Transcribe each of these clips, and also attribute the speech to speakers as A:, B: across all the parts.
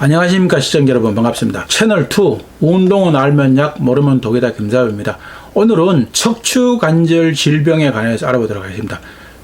A: 안녕하십니까 시청자 여러분, 반갑습니다. 채널2 운동은 알면 약 모르면 독이다 김사부입니다. 오늘은 척추관절 질병에 관해서 알아보도록 하겠습니다.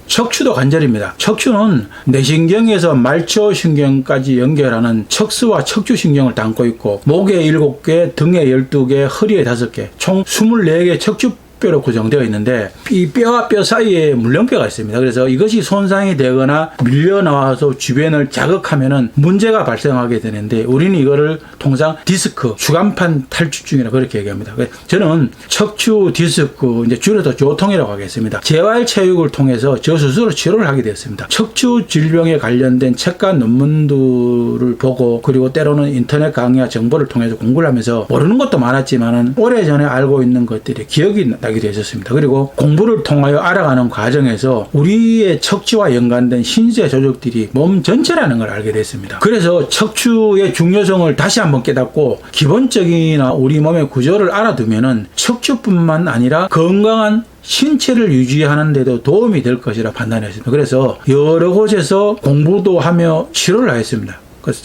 A: 척추도 관절입니다. 척추는 내신경에서 말초신경까지 연결하는 척수와 척추신경을 담고 있고, 목에 7개, 등에 12개, 허리에 5개, 총 24개 척추 뼈로 구성되어 있는데, 이 뼈와 뼈 사이에 물렁뼈가 있습니다. 그래서 이것이 손상이 되거나 밀려 나와서 주변을 자극하면은 문제가 발생하게 되는데, 우리는 이거를 통상 디스크, 주간판 탈출증이라 그렇게 얘기합니다. 저는 척추 디스크, 이제 줄여서 조통이라고 하겠습니다. 재활체육을 통해서 저 스스로 치료를 하게 되었습니다. 척추 질병에 관련된 책과 논문들을 보고, 그리고 때로는 인터넷 강의와 정보를 통해서 공부를 하면서 모르는 것도 많았지만은 오래전에 알고 있는 것들이 기억이 나게 되었습니다. 그리고 공부를 통하여 알아가는 과정에서 우리의 척추와 연관된 신체 조직들이 몸 전체라는 걸 알게 됐습니다. 그래서 척추의 중요성을 다시 한번 깨닫고, 기본적이나 우리 몸의 구조를 알아두면은 척추뿐만 아니라 건강한 신체를 유지하는 데도 도움이 될 것이라 판단했습니다. 그래서 여러 곳에서 공부도 하며 치료를 하였습니다.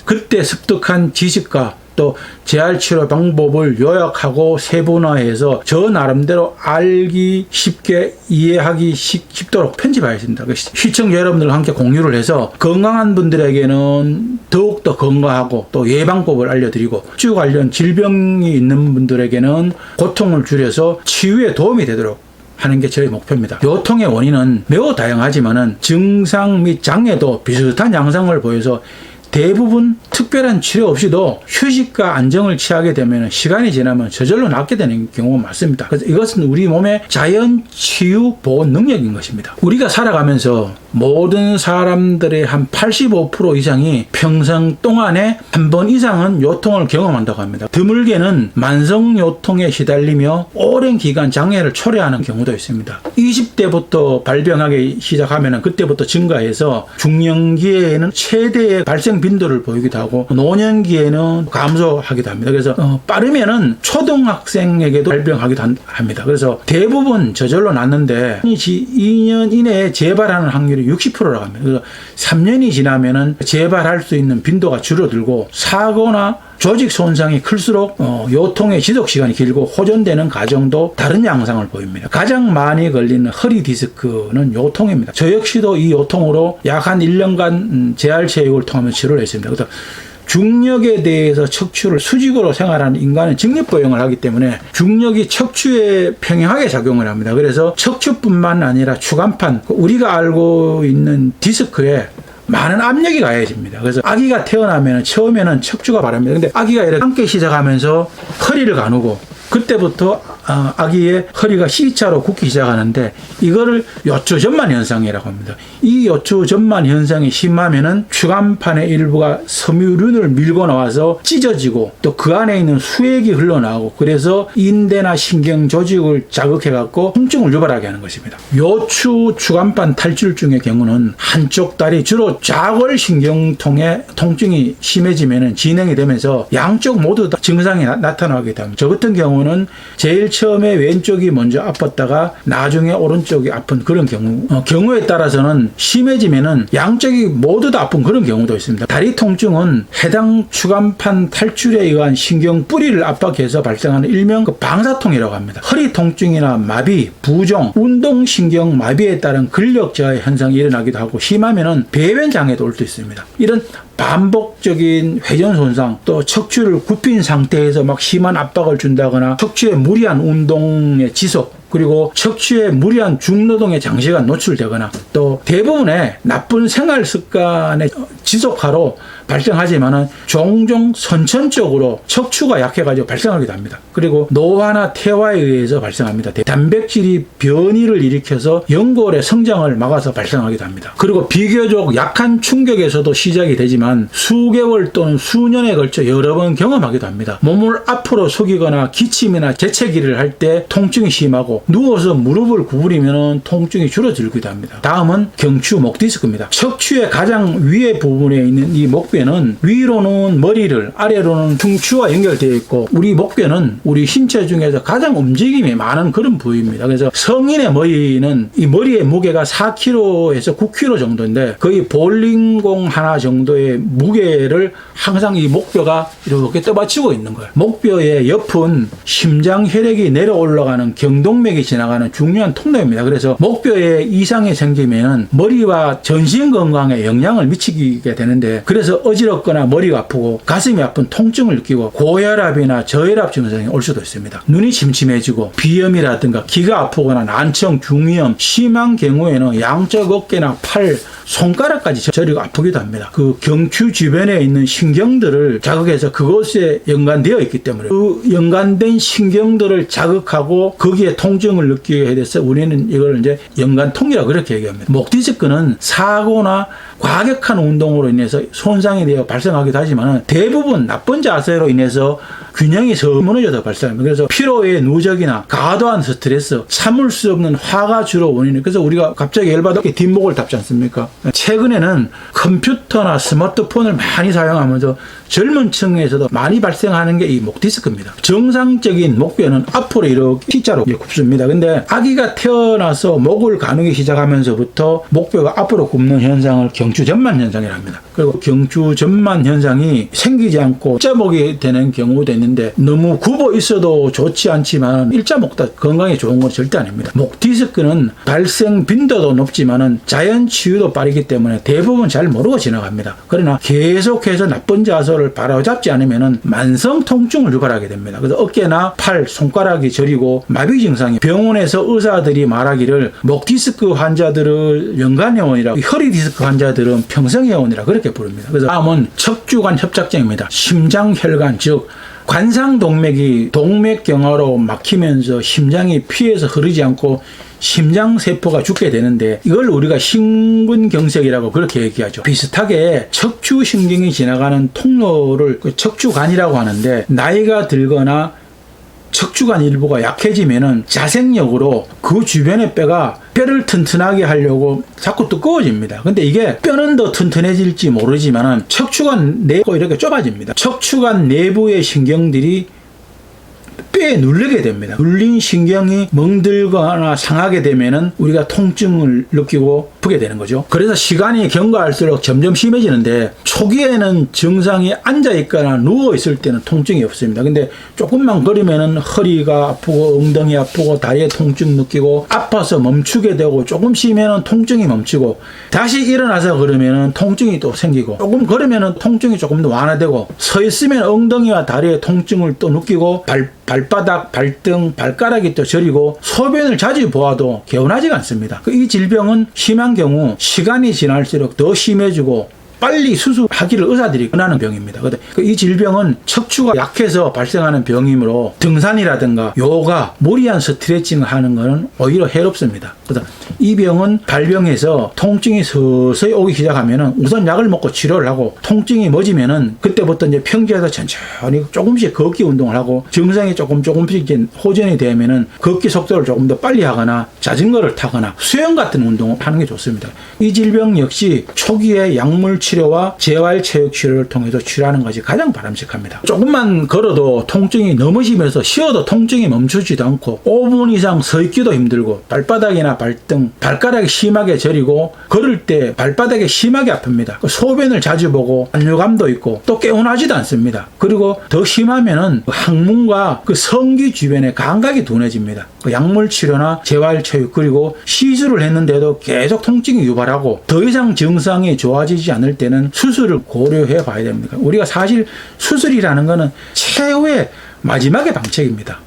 A: 그때 습득한 지식과 또 재활치료 방법을 요약하고 세분화해서 저 나름대로 알기 쉽게 이해하기 쉽도록 편집하였습니다. 시청자 여러분들과 함께 공유를 해서 건강한 분들에게는 더욱더 건강하고 또 예방법을 알려드리고, 척추 관련 질병이 있는 분들에게는 고통을 줄여서 치유에 도움이 되도록 하는 게 저의 목표입니다. 요통의 원인은 매우 다양하지만은 증상 및 장애도 비슷한 양상을 보여서 대부분 특별한 치료 없이도 휴식과 안정을 취하게 되면 시간이 지나면 저절로 낫게 되는 경우가 많습니다. 그래서 이것은 우리 몸의 자연 치유 보호 능력인 것입니다. 우리가 살아가면서 모든 사람들의 한 85% 이상이 평생 동안에 한 번 이상은 요통을 경험한다고 합니다. 드물게는 만성 요통에 시달리며 오랜 기간 장애를 초래하는 경우도 있습니다. 20대부터 발병하기 시작하면 그때부터 증가해서 중년기에는 최대의 발생 빈도를 보이기도 하고, 노년기에는 감소하기도 합니다. 그래서 빠르면은 초등학생에게도 발병하기도 합니다. 그래서 대부분 저절로 낫는데 2년 이내에 재발하는 확률이 60%라고 합니다. 그래서 3년이 지나면은 재발할 수 있는 빈도가 줄어들고, 사고나 조직 손상이 클수록 요통의 지속 시간이 길고 호전되는 과정도 다른 양상을 보입니다. 가장 많이 걸리는 허리 디스크는 요통입니다. 저 역시도 이 요통으로 약 한 1년간 재활체육을 통하면서 치료를 했습니다. 그래서 중력에 대해서 척추를 수직으로 생활하는 인간은 직립보행을 하기 때문에 중력이 척추에 평행하게 작용을 합니다. 그래서 척추뿐만 아니라 추간판, 우리가 알고 있는 디스크에 많은 압력이 가해집니다. 그래서 아기가 태어나면 처음에는 척추가 바랍니다. 근데 아기가 이렇게 함께 시작하면서 허리를 가누고, 그때부터 아기의 허리가 C자로 굽기 시작하는데, 이거를 요추전만 현상이라고 합니다. 이 요추전만 현상이 심하면은 추간판의 일부가 섬유륜을 밀고 나와서 찢어지고, 또 그 안에 있는 수액이 흘러나오고, 그래서 인대나 신경 조직을 자극해갖고 통증을 유발하게 하는 것입니다. 요추 추간판 탈출증의 경우는 한쪽 다리, 주로 좌골신경통의 통증이 심해지면은 진행이 되면서 양쪽 모두 다 증상이 나타나게 됩니다. 저 같은 경우는 제일 처음에 왼쪽이 먼저 아팠다가 나중에 오른쪽이 아픈 그런 경우에 따라서는 심해지면은 양쪽이 모두 다 아픈 그런 경우도 있습니다. 다리 통증은 해당 추간판 탈출에 의한 신경 뿌리를 압박해서 발생하는 일명 방사통이라고 합니다. 허리 통증이나 마비, 부종, 운동신경 마비에 따른 근력 저하 현상이 일어나기도 하고, 심하면은 배변 장애도 올 수 있습니다. 이런 반복적인 회전 손상, 또 척추를 굽힌 상태에서 막 심한 압박을 준다거나, 척추의 무리한 운동의 지속, 그리고 척추의 무리한 중노동에 장시간 노출되거나, 또 대부분의 나쁜 생활 습관의 지속화로 발생하지만은 종종 선천적으로 척추가 약해가지고 발생하기도 합니다. 그리고 노화나 퇴화에 의해서 발생합니다. 단백질이 변이를 일으켜서 연골의 성장을 막아서 발생하기도 합니다. 그리고 비교적 약한 충격에서도 시작이 되지만 수개월 또는 수년에 걸쳐 여러 번 경험하기도 합니다. 몸을 앞으로 숙이거나 기침이나 재채기를 할 때 통증이 심하고, 누워서 무릎을 구부리면 통증이 줄어들기도 합니다. 다음은 경추 목 디스크입니다. 척추의 가장 위에 부분에 있는 이 목뼈 목뼈는 위로는 머리를, 아래로는 흉추와 연결되어 있고, 우리 목뼈는 우리 신체 중에서 가장 움직임이 많은 그런 부위입니다. 그래서 성인의 머리는 이 머리의 무게가 4kg에서 9kg 정도인데, 거의 볼링공 하나 정도의 무게를 항상 이 목뼈가 이렇게 떠받치고 있는 거예요. 목뼈의 옆은 심장 혈액이 내려 올라가는 경동맥이 지나가는 중요한 통로입니다. 그래서 목뼈에 이상이 생기면 머리와 전신 건강에 영향을 미치게 되는데, 그래서 어지럽거나 머리가 아프고 가슴이 아픈 통증을 느끼고 고혈압이나 저혈압 증상이 올 수도 있습니다. 눈이 침침해지고 비염이라든가 기가 아프거나 난청, 중이염, 심한 경우에는 양쪽 어깨나 팔, 손가락까지 저리고 아프기도 합니다. 그 경추 주변에 있는 신경들을 자극해서 그것에 연관되어 있기 때문에 그 연관된 신경들을 자극하고 거기에 통증을 느끼게 돼서 우리는 이걸 이제 연관통이라고 그렇게 얘기합니다. 목 디스크는 사고나 과격한 운동으로 인해서 손상이 되어 발생하기도 하지만 대부분 나쁜 자세로 인해서 균형이 무너져서 발생합니다. 그래서 피로의 누적이나 과도한 스트레스, 참을 수 없는 화가 주로 원인이에요. 그래서 우리가 갑자기 열받아 뒷목을 잡지 않습니까? 최근에는 컴퓨터나 스마트폰을 많이 사용하면서 젊은 층에서도 많이 발생하는 게 이 목 디스크입니다. 정상적인 목뼈는 앞으로 이렇게 T자로 굽습니다. 근데 아기가 태어나서 목을 가누기 시작하면서부터 목뼈가 앞으로 굽는 현상을 경추전만 현상이라 합니다. 그리고 경추전만 현상이 생기지 않고 일자목이 되는 경우도 있는데, 너무 굽어 있어도 좋지 않지만 일자목다 건강에 좋은 건 절대 아닙니다. 목 디스크는 발생 빈도도 높지만 자연 치유도 빠르기 때문에 대부분 잘 모르고 지나갑니다. 그러나 계속해서 나쁜 자세를 바로잡지 않으면 만성 통증을 유발하게 됩니다. 그래서 어깨나 팔, 손가락이 저리고 마비 증상이, 병원에서 의사들이 말하기를 목 디스크 환자들을 연간회원이라고, 허리 디스크 환자들은 평생회원이라 그렇게 부릅니다. 그래서 다음은 척추관 협착증입니다. 심장혈관, 즉 관상동맥이 동맥경화로 막히면서 심장이 피에서 흐르지 않고 심장세포가 죽게 되는데, 이걸 우리가 심근경색이라고 그렇게 얘기하죠. 비슷하게 척추신경이 지나가는 통로를 척추관이라고 하는데, 나이가 들거나 척추관 일부가 약해지면은 자생력으로 그 주변의 뼈가 뼈를 튼튼하게 하려고 자꾸 두꺼워집니다. 근데 이게 뼈는 더 튼튼해질지 모르지만은 척추관 내부가 이렇게 좁아집니다. 척추관 내부의 신경들이 뼈에 눌리게 됩니다. 눌린 신경이 멍들거나 상하게 되면은 우리가 통증을 느끼고 아프게 되는 거죠. 그래서 시간이 경과할수록 점점 심해지는데, 초기에는 증상이 앉아 있거나 누워 있을 때는 통증이 없습니다. 근데 조금만 걸으면은 허리가 아프고 엉덩이 아프고 다리에 통증 느끼고 아파서 멈추게 되고, 조금 쉬면은 통증이 멈추고 다시 일어나서 걸으면은 통증이 또 생기고, 조금 걸으면은 통증이 조금 더 완화되고, 서 있으면 엉덩이와 다리에 통증을 또 느끼고 발바닥, 발등, 발가락이 또 저리고 소변을 자주 보아도 개운하지가 않습니다. 이 질병은 심한 경우 시간이 지날수록 더 심해지고 빨리 수술하기를 의사들이 권하는 병입니다. 이 질병은 척추가 약해서 발생하는 병이므로 등산이라든가 요가, 무리한 스트레칭을 하는 것은 오히려 해롭습니다. 그래서 이 병은 발병해서 통증이 서서히 오기 시작하면은 우선 약을 먹고 치료를 하고, 통증이 멎으면은 그때부터 이제 평지에서 천천히 조금씩 걷기 운동을 하고, 증상이 조금씩 호전이 되면은 걷기 속도를 조금 더 빨리 하거나 자전거를 타거나 수영 같은 운동을 하는 게 좋습니다. 이 질병 역시 초기에 약물 치료와 재활체육 치료를 통해서 치료하는 것이 가장 바람직합니다. 조금만 걸어도 통증이 너무 심해서 쉬어도 통증이 멈추지도 않고 5분 이상 서 있기도 힘들고, 발바닥이나 발등, 발가락이 심하게 저리고 걸을 때 발바닥이 심하게 아픕니다. 소변을 자주 보고 안류감도 있고 또 개운하지도 않습니다. 그리고 더 심하면은 항문과 그 성기 주변에 감각이 둔해집니다. 약물 치료나 재활체육, 그리고 시술을 했는데도 계속 통증이 유발하고 더 이상 증상이 좋아지지 않을 때는 수술을 고려해 봐야 됩니다. 우리가 사실 수술이라는 것은 최후의 마지막의 방책입니다.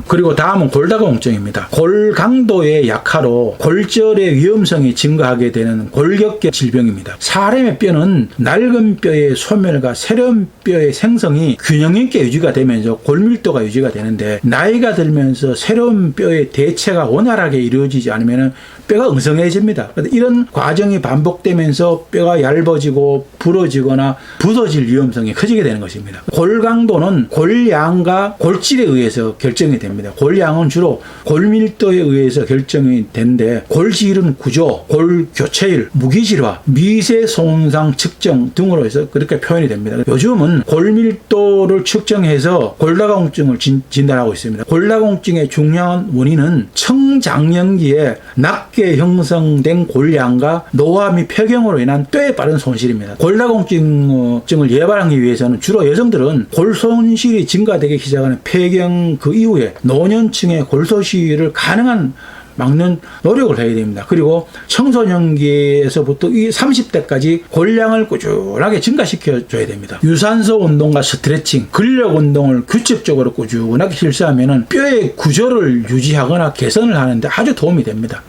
A: 그리고 다음은 골다공증입니다. 골 강도의 약화로 골절의 위험성이 증가하게 되는 골격계 질병입니다. 사람의 뼈는 낡은 뼈의 소멸과 새로운 뼈의 생성이 균형 있게 유지가 되면서 골밀도가 유지가 되는데, 나이가 들면서 새로운 뼈의 대체가 원활하게 이루어지지 않으면 뼈가 엉성해집니다. 이런 과정이 반복되면서 뼈가 얇아지고 부러지거나 부서질 위험성이 커지게 되는 것입니다. 골 강도는 골양과 골질에 의해서 결정이 됩니다. 골양은 주로 골밀도에 의해서 결정이 되는데 골질은 구조, 골 교체율, 무기질화, 미세 손상 측정 등으로 해서 그렇게 표현이 됩니다. 요즘은 골밀도를 측정해서 골다공증을 진단하고 있습니다. 골다공증의 중요한 원인은 청장년기에 낮게 형성된 골양과 노화 및 폐경으로 인한 뼈에 빠른 손실입니다. 골다공증을 예방하기 위해서는 주로 여성들은 골 손실이 증가되기 시작하는 폐경 그 이후에 노년층의 골 손실을 가능한 막는 노력을 해야 됩니다. 그리고 청소년기에서부터 이 30대까지 골량을 꾸준하게 증가시켜줘야 됩니다. 유산소 운동과 스트레칭, 근력 운동을 규칙적으로 꾸준하게 실시하면 뼈의 구조를 유지하거나 개선을 하는데 아주 도움이 됩니다.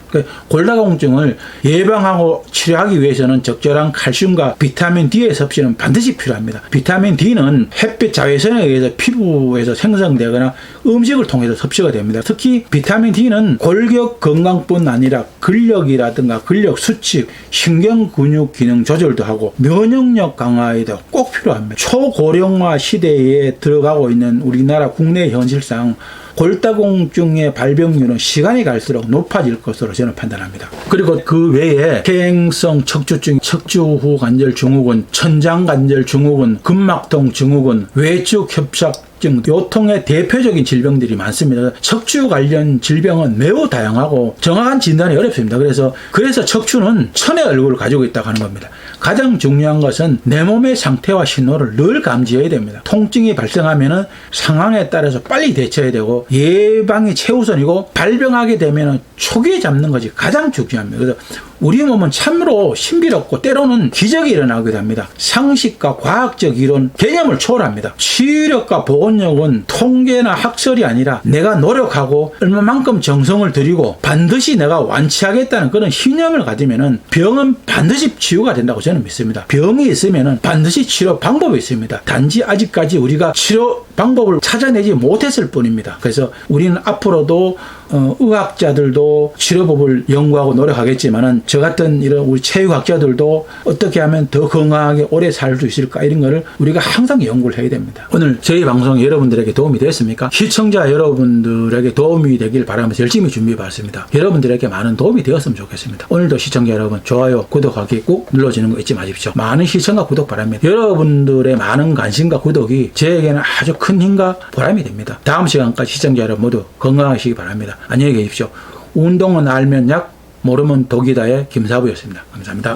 A: 골다공증을 예방하고 치료하기 위해서는 적절한 칼슘과 비타민 D의 섭취는 반드시 필요합니다. 비타민 D는 햇빛 자외선에 의해서 피부에서 생성되거나 음식을 통해서 섭취가 됩니다. 특히 비타민 D는 골격 건강뿐 아니라 근력이라든가 근력 수축, 신경 근육 기능 조절도 하고 면역력 강화에도 꼭 필요합니다. 초고령화 시대에 들어가고 있는 우리나라 국내 현실상 골다공증의 발병률은 시간이 갈수록 높아질 것으로 저는 판단합니다. 그리고 그 외에 퇴행성 척추증, 척추후 관절 증후군, 천장 관절 증후군, 근막통 증후군, 외축 협착증, 요통의 대표적인 질병들이 많습니다. 척추 관련 질병은 매우 다양하고 정확한 진단이 어렵습니다. 그래서 척추는 천의 얼굴을 가지고 있다고 하는 겁니다. 가장 중요한 것은 내 몸의 상태와 신호를 늘 감지해야 됩니다. 통증이 발생하면 상황에 따라서 빨리 대처해야 되고 예방이 최우선이고 발병하게 되면 초기에 잡는 것이 가장 중요합니다. 그래서 우리 몸은 참으로 신비롭고 때로는 기적이 일어나기도 합니다. 상식과 과학적 이론, 개념을 초월합니다. 치유력과 보건력은 통계나 학설이 아니라 내가 노력하고 얼마만큼 정성을 들이고 반드시 내가 완치하겠다는 그런 신념을 가지면 병은 반드시 치유가 된다고 저는 믿습니다. 병이 있으면 반드시 치료 방법이 있습니다. 단지 아직까지 우리가 치료 방법을 찾아내지 못했을 뿐입니다. 그래서 우리는 앞으로도 의학자들도 치료법을 연구하고 노력하겠지만은 저 같은 이런 우리 체육학자들도 어떻게 하면 더 건강하게 오래 살 수 있을까 이런 거를 우리가 항상 연구를 해야 됩니다. 오늘 저희 방송이 여러분들에게 도움이 됐습니까? 시청자 여러분들에게 도움이 되길 바라면서 열심히 준비해 봤습니다. 여러분들에게 많은 도움이 되었으면 좋겠습니다. 오늘도 시청자 여러분 좋아요, 구독하기 꼭 눌러주는 거 잊지 마십시오. 많은 시청과 구독 바랍니다. 여러분들의 많은 관심과 구독이 저에게는 아주 큰 힘과 보람이 됩니다. 다음 시간까지 시청자 여러분 모두 건강하시기 바랍니다. 안녕히 계십시오. 운동은 알면 약, 모르면 독이다의 김사부였습니다. 감사합니다.